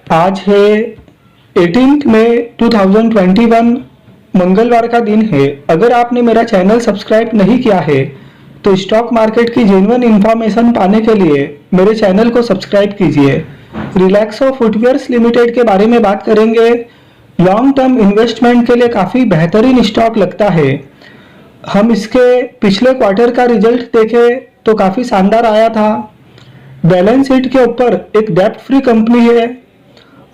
आज है 18 मई 2021, मंगलवार का दिन है। अगर आपने मेरा चैनल सब्सक्राइब नहीं किया है तो स्टॉक मार्केट की जेन्युइन इंफॉर्मेशन पाने के लिए मेरे चैनल को सब्सक्राइब कीजिए। रिलैक्सो फुटवियर्स लिमिटेड के बारे में बात करेंगे। लॉन्ग टर्म इन्वेस्टमेंट के लिए काफ़ी बेहतरीन स्टॉक लगता है। हम इसके पिछले क्वार्टर का रिजल्ट देखें तो काफ़ी शानदार आया था। बैलेंस शीट के ऊपर एक डेब्ट फ्री कंपनी है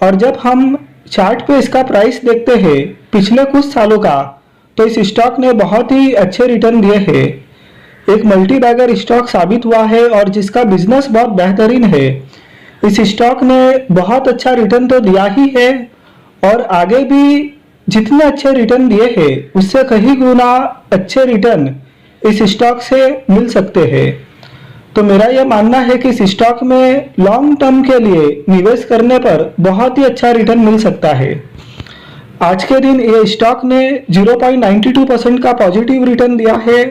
और जब हम चार्ट पे इसका प्राइस देखते हैं पिछले कुछ सालों का, तो इस स्टॉक ने बहुत ही अच्छे रिटर्न दिए हैं। एक मल्टी बैगर स्टॉक साबित हुआ है और जिसका बिजनेस बहुत बेहतरीन है। इस स्टॉक ने बहुत अच्छा रिटर्न तो दिया ही है और आगे भी जितने अच्छे रिटर्न दिए हैं उससे कहीं गुना अच्छे रिटर्न इस स्टॉक से मिल सकते हैं। तो मेरा यह मानना है कि इस स्टॉक में लॉन्ग टर्म के लिए निवेश करने पर बहुत ही अच्छा रिटर्न मिल सकता है। आज के दिन ये स्टॉक ने 0.92% का पॉजिटिव रिटर्न दिया है।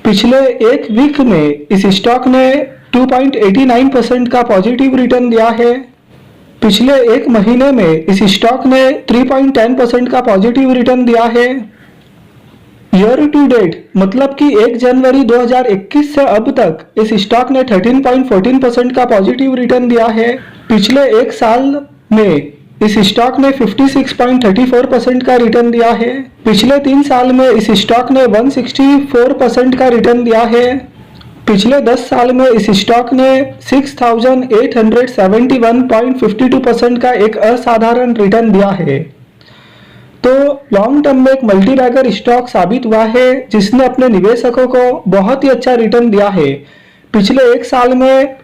पिछले एक वीक में इस स्टॉक ने 2.89% का पॉजिटिव रिटर्न दिया है। पिछले एक महीने में इस स्टॉक ने 3.10% का पॉजिटिव रिटर्न दिया है। ईयर टू डेट मतलब कि 1 जनवरी 2021 से अब तक इस स्टॉक ने 13.14% का पॉजिटिव रिटर्न दिया है। पिछले एक साल में इस स्टॉक ने 56.34% का रिटर्न दिया है। पिछले 3 साल में इस स्टॉक ने 164% का रिटर्न दिया है। पिछले 10 साल में इस स्टॉक ने 6871.52% का एक असाधारण रिटर्न दिया है। तो लॉन्ग टर्म में एक मल्टी बैगर स्टॉक साबित हुआ है जिसने अपने निवेशकों को बहुत ही अच्छा रिटर्न दिया है। पिछले एक साल में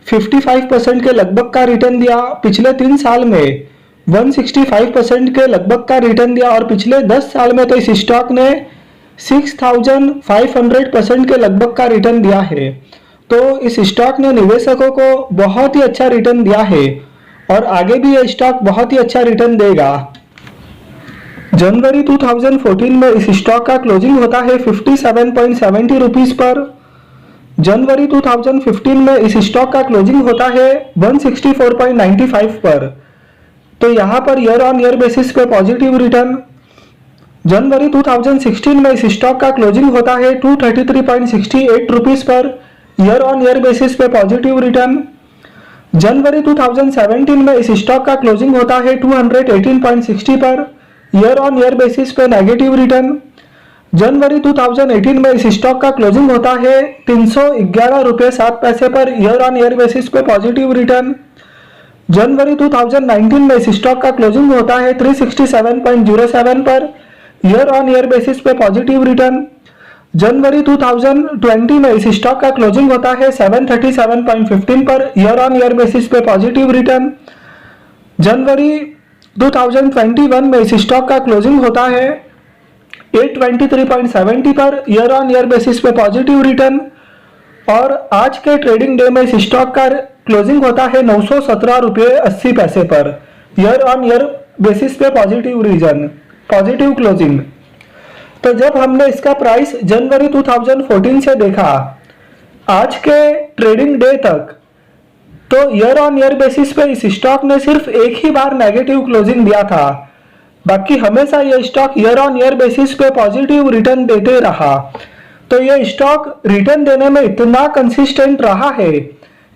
55% के लगभग का रिटर्न दिया, पिछले 3 साल में 165% के लगभग का रिटर्न दिया और पिछले 10 साल में तो इस स्टॉक ने 6500% के लगभग का रिटर्न दिया है। तो इस स्टॉक ने निवेशकों को बहुत ही अच्छा रिटर्न दिया है और आगे भी यह स्टॉक बहुत ही अच्छा रिटर्न देगा। जनवरी 2014 में इस स्टॉक का क्लोजिंग होता है 57.70 रुपीस पर। जनवरी 2015 में इस स्टॉक का क्लोजिंग होता है 164.95 पर। तो यहाँ per year on year basis पे पॉजिटिव रिटर्न। जनवरी 2016 में इस स्टॉक का क्लोजिंग होता है 233.68 रुपीस पर। ईयर ऑन ईयर बेसिस पे पॉजिटिव रिटर्न। जनवरी 2017 में इस स्टॉक का क्लोजिंग होता है 218.60 पर। ईयर ऑन ईयर बेसिस पे नेगेटिव रिटर्न। जनवरी 2018 में इस स्टॉक का क्लोजिंग होता है 311 रुपये 7 पैसे पर। ईयर ऑन ईयर बेसिस पे पॉजिटिव रिटर्न। जनवरी 2019 में इस स्टॉक का क्लोजिंग होता है 367.07 पर। ईयर ऑन ईयर बेसिस पे पॉजिटिव रिटर्न। जनवरी 2020 में इस स्टॉक का क्लोजिंग होता है 737.15 पर। ईयर ऑन ईयर बेसिस पे पॉजिटिव रिटर्न। जनवरी 2021 में इस स्टॉक का क्लोजिंग होता है 823.70 पर। ईयर ऑन ईयर बेसिस पे पॉजिटिव रिटर्न। और आज के ट्रेडिंग डे में इस स्टॉक का क्लोजिंग होता है 917 रुपये 80 पैसे पर। ईयर ऑन ईयर बेसिस पे पॉजिटिव क्लोजिंग। तो जब हमने इसका प्राइस जनवरी 2014 से देखा आज के ट्रेडिंग डे तक, तो ईयर ऑन ईयर बेसिस पे इस स्टॉक ने सिर्फ एक ही बार नेगेटिव क्लोजिंग दिया था। बाकी हमेशा यह stock year on year basis पे पॉजिटिव रिटर्न देते रहा। तो यह स्टॉक रिटर्न देने में इतना कंसिस्टेंट रहा है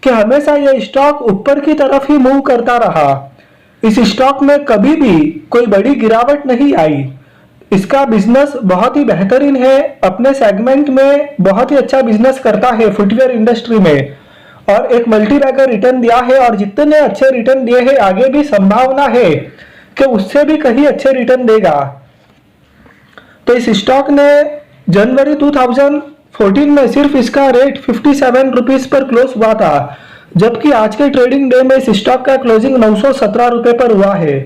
कि हमेशा यह स्टॉक ऊपर की तरफ ही मूव करता रहा। इस स्टॉक में कभी भी कोई बड़ी गिरावट नहीं आई। इसका बिजनेस बहुत ही बेहतरीन है, अपने सेगमेंट में बहुत ही अच्छा बिजनेस करता है फुटवेयर इंडस्ट्री में और एक मल्टी बैगर रिटर्न दिया है और जितने अच्छे रिटर्न दिए हैं आगे भी संभावना है कि उससे भी कहीं अच्छे रिटर्न देगा। तो इस स्टॉक ने जनवरी 2014 में सिर्फ इसका रेट 57 रुपीस पर क्लोज हुआ था, जबकि आज के ट्रेडिंग डे में इस स्टॉक का क्लोजिंग 917 रुपए पर हुआ है।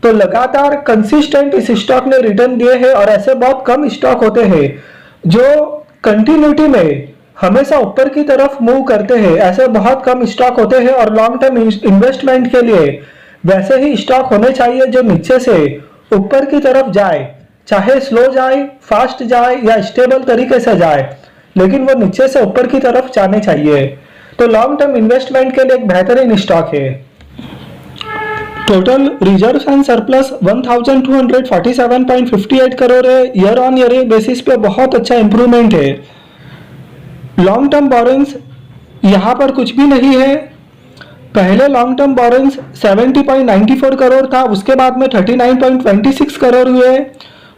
तो लगातार कंसिस्टेंट इस स्टॉक ने रिटर्न दिए हैं और ऐसे बहुत कम स्टॉक होते हैं जो कंटिन्यूटी में हमेशा ऊपर की तरफ मूव करते हैं। ऐसे बहुत कम स्टॉक होते हैं और लॉन्ग टर्म इन्वेस्टमेंट के लिए वैसे ही स्टॉक होने चाहिए जो नीचे से ऊपर की तरफ जाए, चाहे स्लो जाए, फास्ट जाए या स्टेबल तरीके से जाए, लेकिन वो नीचे से ऊपर की तरफ जाने चाहिए। तो लॉन्ग टर्म इन्वेस्टमेंट के लिए एक बेहतरीन स्टॉक है। Total reserve and surplus 1247.58 crore है। ईयर ऑन ईयर बेसिस पे बहुत अच्छा इंप्रूवमेंट है। लॉन्ग टर्म बोरोइंग्स यहाँ पर कुछ भी नहीं है। पहले लॉन्ग टर्म बोरोइंग्स 70.94 करोड़ था, उसके बाद में 39.26 करोड़ हुए,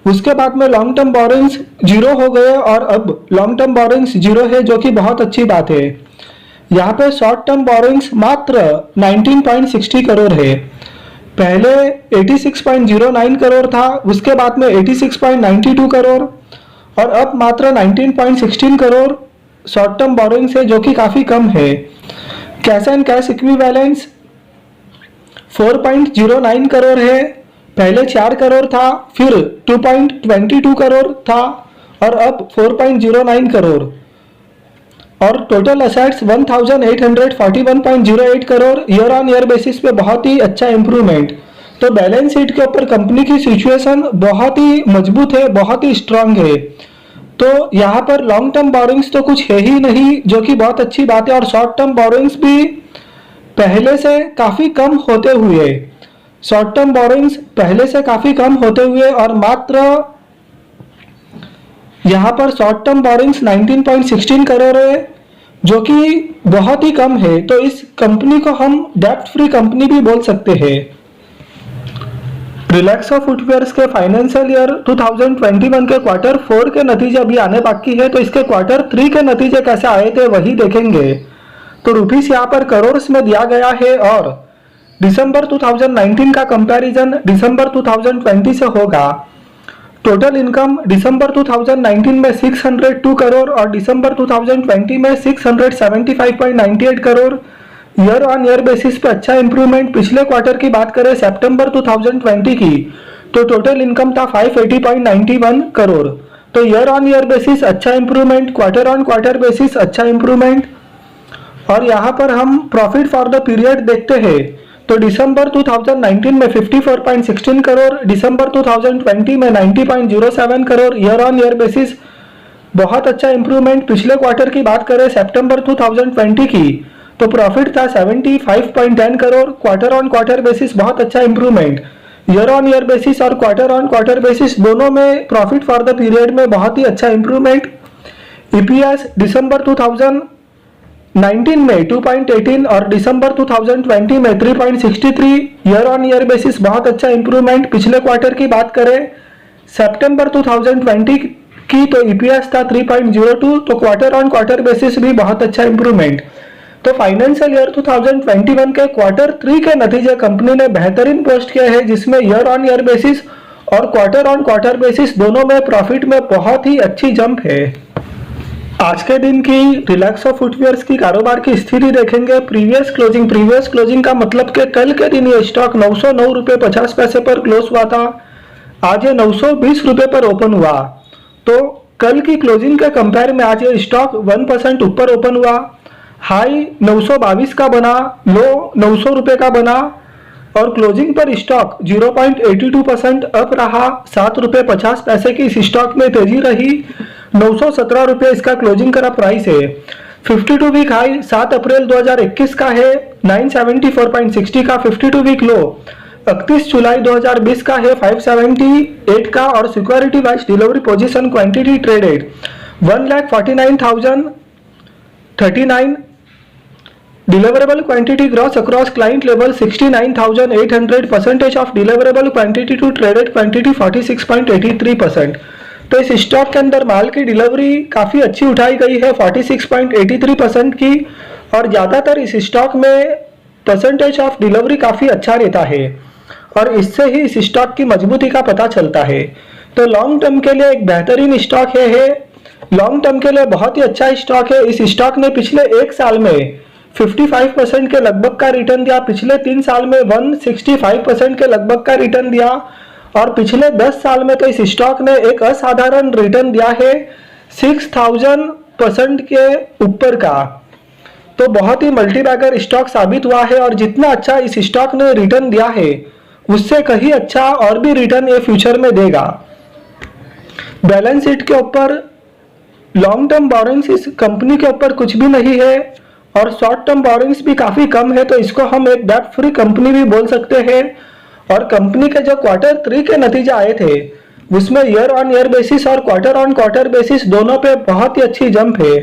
उसके बाद में लॉन्ग टर्म बोरोइंग्स जीरो हो गए और अब लॉन्ग टर्म बोरोइंग्स जीरो है, जो कि बहुत अच्छी बात है। यहाँ पे शॉर्ट टर्म बोरोइंग्स मात्र 19.60 करोड़ है। पहले 86.09 करोड़ था, उसके बाद में 86.92 करोड़ और अब मात्र 19.16 करोड़ शॉर्ट टर्म बोरोइंग्स है, जो कि काफी कम है। Cash and cash equivalence 4.09 crore है। पहले 4 करोड़ था, फिर 2.22 करोड़ था और अब 4.09 करोड़ और total assets 1841.08 crore. Year on year basis पे बहुत ही अच्छा इंप्रूवमेंट। तो बैलेंस शीट के ऊपर कंपनी की सिचुएशन बहुत ही मजबूत है, बहुत ही स्ट्रांग है। तो यहाँ पर लॉन्ग टर्म बोरोइंग्स तो कुछ है ही नहीं, जो कि बहुत अच्छी बात है। और शॉर्ट टर्म बोरोइंग्स भी पहले से काफी कम होते हुए, शॉर्ट टर्म बोरोइंग्स पहले से काफी कम होते हुए और मात्र यहाँ पर शॉर्ट टर्म बोरोइंग्स 19.16 करोड़ है, जो कि बहुत ही कम है। तो इस कंपनी को हम डेब्ट फ्री कंपनी भी बोल सकते हैं। रिलैक्सो फुटवेयर्स के फाइनेंशियल ईयर 2021 के क्वार्टर 4 के नतीजे अभी आने बाकी है, तो इसके क्वार्टर 3 के नतीजे कैसे आए थे वही देखेंगे। तो रुपीस यहाँ पर करोड़ में दिया गया है और दिसंबर 2019 का कंपैरिजन दिसंबर 2020 से होगा। टोटल इनकम दिसंबर 2019 में 602 करोड़ और दिसंबर 2020 में 675.98 crore. Year on year basis पे अच्छा इंप्रूवमेंट। पिछले क्वार्टर की बात करें सितंबर 2020 की, तो टोटल इनकम था 580.91 करोड़। तो ईयर ऑन ईयर बेसिस अच्छा improvement, quarter on quarter basis अच्छा इंप्रूवमेंट। और यहाँ पर हम प्रॉफिट फॉर द पीरियड देखते हैं, तो दिसंबर 2019 में 54.16 करोड़, दिसंबर 2020 में 90.07 crore. Year on year basis बहुत अच्छा इंप्रूवमेंट। पिछले क्वार्टर की बात करें सितंबर 2020 की, तो प्रॉफिट था 75.10 crore. Quarter on quarter basis बहुत अच्छा improvement. Year on year basis और क्वार्टर ऑन क्वार्टर बेसिस दोनों में प्रॉफिट फॉर द पीरियड में बहुत ही अच्छा इंप्रूवमेंट। ईपीएस दिसंबर 2019 में 2.18 और दिसंबर 2020 में 3.63। ईयर ऑन ईयर बेसिस बहुत अच्छा इंप्रूवमेंट। पिछले क्वार्टर की बात करें सितंबर 2020 की, तो ईपीएस था 3.02, तो क्वार्टर ऑन क्वार्टर बेसिस भी बहुत अच्छा इंप्रूवमेंट। तो फाइनेंशियल ईयर 2021 के क्वार्टर 3 के नतीजे कंपनी ने बेहतरीन पोस्ट किए हैं, जिसमें ईयर ऑन ईयर बेसिस और क्वार्टर ऑन क्वार्टर बेसिस दोनों में प्रॉफिट में बहुत ही अच्छी जंप है। आज के दिन की रिलैक्सो फुटवेयर्स की कारोबार की स्थिति देखेंगे। प्रीवियस क्लोजिंग का मतलब कि कल के दिन ये स्टॉक 909 रुपये 50 पैसे पर क्लोज हुआ था। आज ये 920 रुपये पर ओपन हुआ। तो कल की क्लोजिंग के कंपेयर में आज ये स्टॉक 1% ऊपर ओपन हुआ। हाई 922 का बना, लो 900 रुपये का बना और क्लोजिंग पर स्टॉक 0.82% अप रहा। 7 रुपये 50 पैसे की इस स्टॉक में तेजी रही। 917 रुपये इसका क्लोजिंग करा प्राइस है। 52 वीक हाई 7 अप्रैल 2021 का है 974.60 का। 52 वीक लो 31 जुलाई 2020 का है 578 का। और security wise delivery position quantity traded 1,49,039। Deliverable quantity gross across client level 69,800। Percentage of deliverable quantity to traded quantity 46.83%। तो इस स्टॉक के अंदर माल की डिलीवरी काफी अच्छी उठाई गई है 46.83% की। और ज्यादातर इस स्टॉक में परसेंटेज ऑफ डिलीवरी काफी अच्छा रहता है और इससे ही इस स्टॉक की मजबूती का पता चलता है। तो लॉन्ग टर्म के लिए एक बेहतरीन स्टॉक है। लॉन्ग टर्म के लिए बहुत ही अच्छा स्टॉक है। इस स्टॉक ने पिछले एक साल में 55% के लगभग का रिटर्न दिया। पिछले 3 साल में 165% के लगभग का रिटर्न दिया और पिछले 10 साल में तो इस स्टॉक ने एक असाधारण रिटर्न दिया है 6000% के ऊपर का। तो बहुत ही मल्टीबैगर स्टॉक साबित हुआ है और जितना अच्छा इस स्टॉक ने रिटर्न दिया है उससे कहीं अच्छा और भी रिटर्न ये फ्यूचर में देगा। बैलेंस शीट के ऊपर लॉन्ग टर्म बोरोइंग्स इस कंपनी के ऊपर कुछ भी नहीं है और शॉर्ट टर्म बोरिंग्स भी काफ़ी कम है, तो इसको हम एक डेब्ट फ्री कंपनी भी बोल सकते हैं। और कंपनी के जो Q3 के नतीजे आए थे उसमें ईयर ऑन ईयर बेसिस और क्वार्टर ऑन क्वार्टर बेसिस दोनों पे बहुत ही अच्छी जंप है।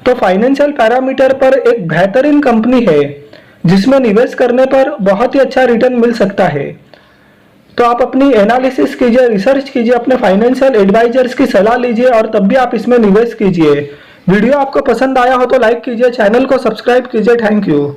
तो फाइनेंशियल पैरामीटर पर एक बेहतरीन कंपनी है जिसमें निवेश करने पर बहुत ही अच्छा रिटर्न मिल सकता है। तो आप अपनी एनालिसिस कीजिए, रिसर्च कीजिए, अपने फाइनेंशियल एडवाइजर्स की सलाह लीजिए और तब भी आप इसमें निवेश कीजिए। वीडियो आपको पसंद आया हो तो लाइक कीजिए, चैनल को सब्सक्राइब कीजिए। Thank you.